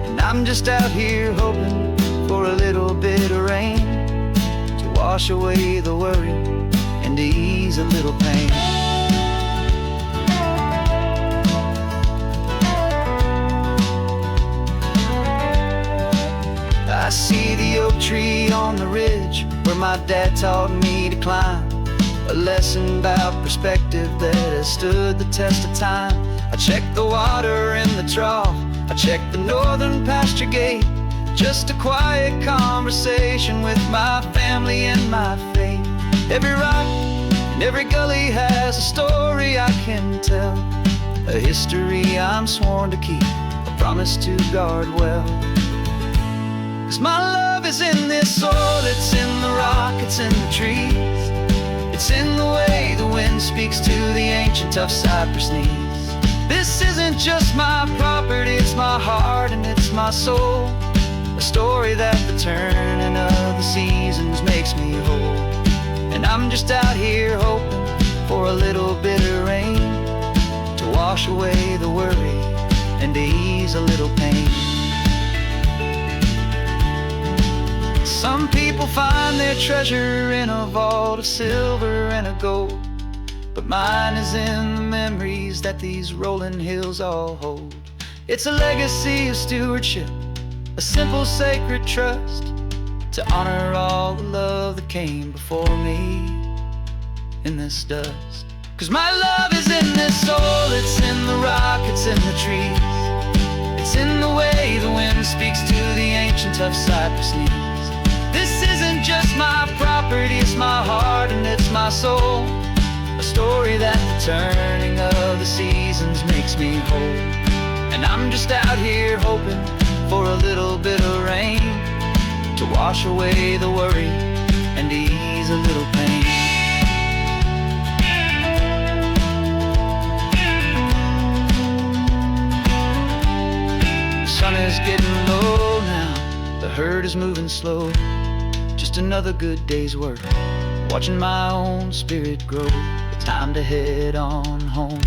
And I'm just out here hoping for a little bit of rain to wash away the worry and to ease a little pain. I see the oak tree on the ridge where my dad taught me to climb, a lesson about perspective that has stood the test of time. I check the water in the trough, I check the northern pasture gate, just a quiet conversation with my family and my faith. Every rock and every gully has a story I can tell, a history I'm sworn to keep, a promise to guard well. 'Cause my love is in this soil, it's in the rock, it's in the trees. It's in the way the wind speaks to the ancient tough cypress knees. This isn't just my property, it's my heart and it's my soul, a story that the turning of the seasons makes me whole. And I'm just out here hoping for a little bit of rain to wash wash away the worry and to ease a little pain. Some people find their treasure in a vault of silver and a gold, but mine is in the memories that these rolling hills all hold. It's a legacy of stewardship, a simple sacred trust, to honor all the love that came before me in this dust. 'Cause my love is in this soul, it's in the rock, it's in the trees, it's in the way the wind speaks to the ancient of cypress knees. This isn't just my property, it's my heart and it's my soul, a story that the turning of the seasons makes me whole. And I'm just out here hoping for a little bit of rain to wash away the worry and ease a little pain. The sun is getting low now, the herd is moving slow. Just another good day's work, watching my own spirit grow. Time to head on home.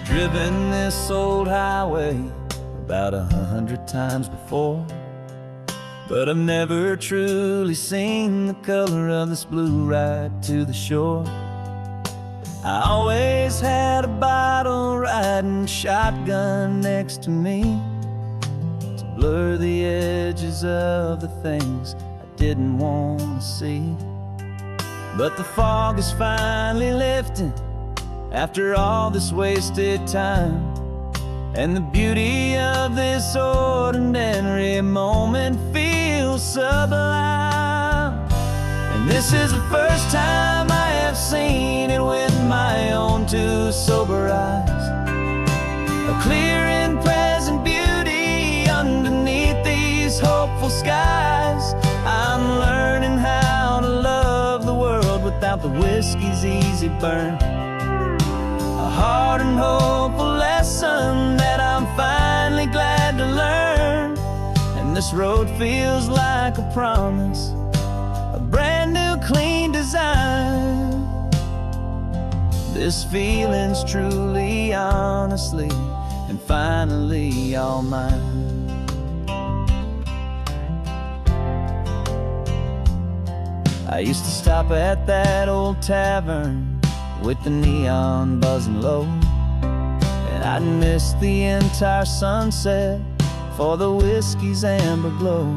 Driven this old highway about 100 times before, but I've never truly seen the color of this blue right to the shore. I always had a bottle riding shotgun next to me to blur the edges of the things I didn't want to see. But the fog is finally lifting after all this wasted time, and the beauty of this ordinary moment feels sublime. And this is the first time I have seen it with my own two sober eyes, a clear and present beauty underneath these hopeful skies. I'm learning how to love the world without the whiskey's easy burn, a hard and hopeful lesson that I'm finally glad to learn. And this road feels like a promise, a brand new clean design. This feeling's truly, honestly, and finally all mine. I used to stop at that old tavern with the neon buzzing low, and I'd miss the entire sunset for the whiskey's amber glow.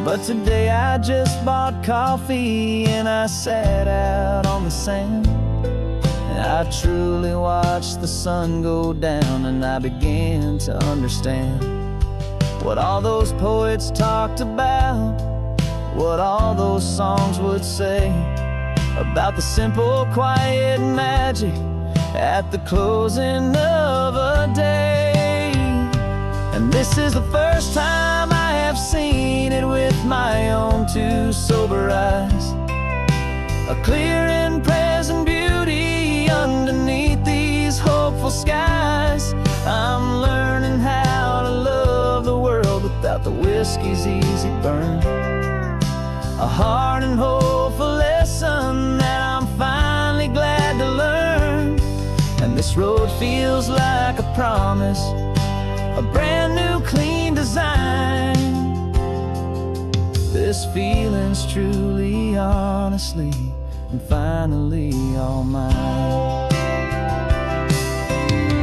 But today I just bought coffee and I sat out on the sand, and I truly watched the sun go down, and I began to understand what all those poets talked about, what all those songs would say about the simple, quiet magic at the closing of a day. And this is the first time I have seen it with my own two sober eyes, a clear and present beauty underneath these hopeful skies. I'm learning how to love the world without the whiskey's easy burn, a hard and hopeful lesson that I'm finally glad to learn. And this road feels like a promise, a brand new clean design. This feeling's truly, honestly, and finally all mine.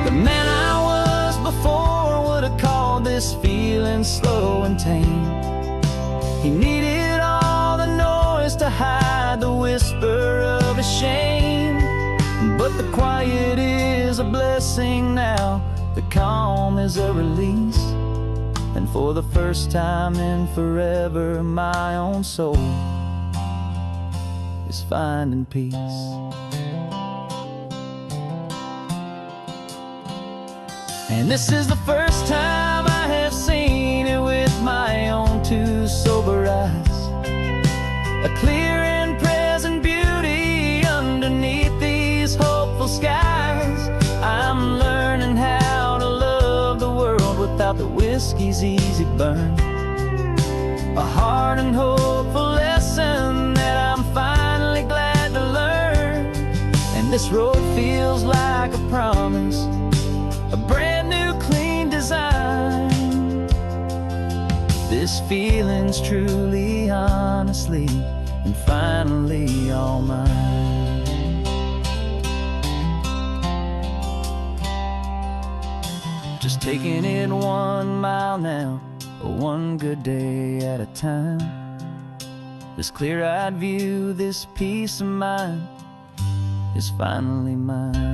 The man I was before would have called this feeling slow and tame. He needed all the noise to hide the whisper of his shame. But the quiet is a blessing now, the calm is a release, and for the first time in forever my own soul is finding peace. And this is the first time I have seen it with my own two sober eyes. A clear and present beauty underneath these hopeful skies. I'm learning how to love the world without the whiskey's easy burn. A hard and hopeful lesson that I'm finally glad to learn. And this road feels like a promise, a brand new clean design. This feeling's truly, honestly, and finally all mine. Just taking it 1 mile now, one good day at a time. This clear-eyed view, this peace of mind is finally mine.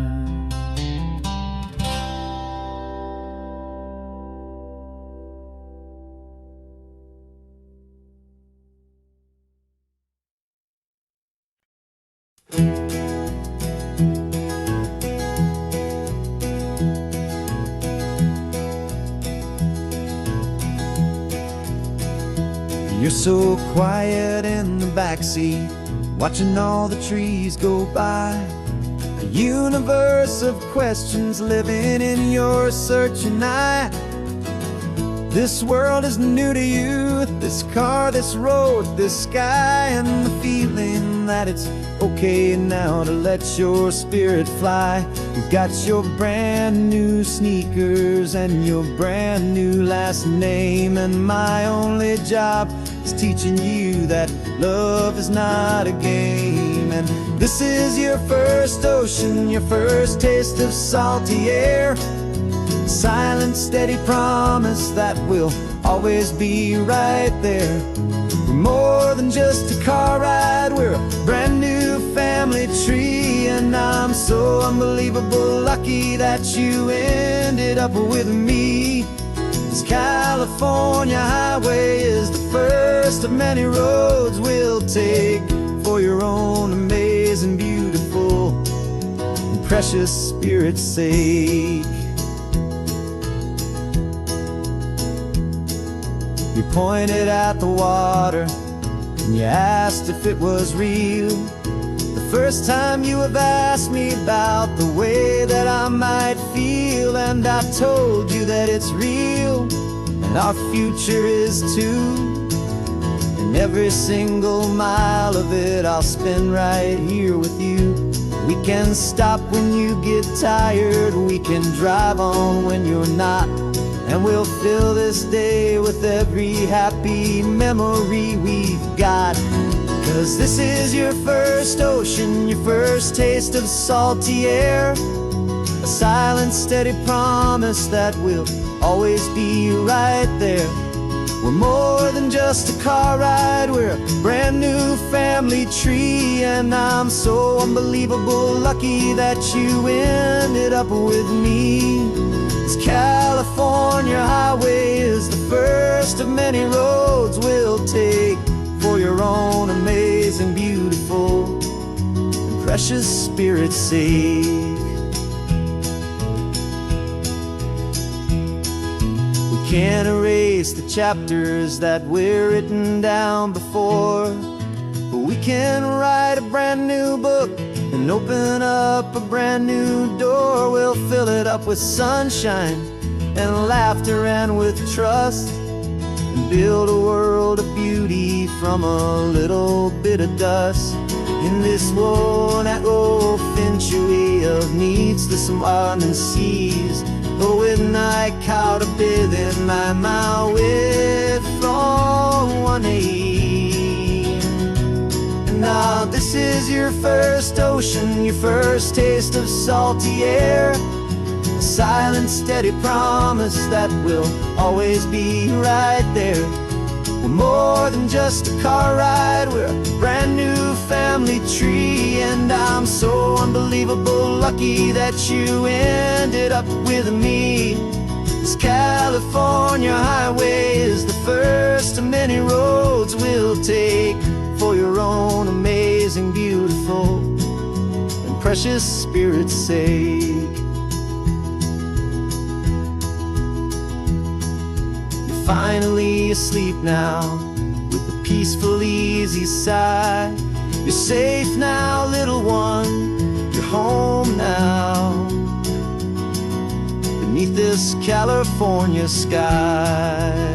You're so quiet in the backseat, watching all the trees go by. A universe of questions living in your searching eye. This world is new to you, this car, this road, this sky, and the feeling that it's okay now to let your spirit fly. You've got your brand new sneakers and your brand new last name, and my only job is teaching you that love is not a game. And this is your first ocean, your first taste of salty air. Silent, steady promise that we'll always be right there. We're more than just a car ride, we're a brand new family tree. And I'm so unbelievable lucky that you ended up with me. This California highway is the first of many roads we'll take for your own amazing, beautiful, and precious spirit's sake. You pointed at the water and you asked if it was real. The first time you have asked me about the way that I might feel, and I told you that it's real and our future is too. And every single mile of it I'll spend right here with you. We can stop when you get tired, we can drive on when you're not, and we'll fill this day with every happy memory we've got. 'Cause this is your first ocean, your first taste of salty air. A silent, steady promise that we'll always be right there. We're more than just a car ride, we're a brand new family tree. And I'm so unbelievable lucky that you ended up with me. This California highway is the first of many roads we'll take for your own amazing, beautiful, and precious spirit's sake. We can't erase the chapters that we're written down before, but we can write a brand new book and open up a brand new door. We'll fill it up with sunshine and laughter and with trust, and build a world of beauty from a little bit of dust. In this world that finchuí of needs the sun and seas, but with night caught a bit in my with from one aim. And now this is your first ocean, your first taste of salty air. A silent, steady promise that we'll always be right there. We're more than just a car ride, we're a brand new family tree. And I'm so unbelievable lucky that you ended up with me. This California highway is the first of many roads we'll take for your own amazing, beautiful, and precious spirit's sake. finally asleep now, with a peaceful, easy sigh. You're safe now, little one, you're home now, beneath this California sky.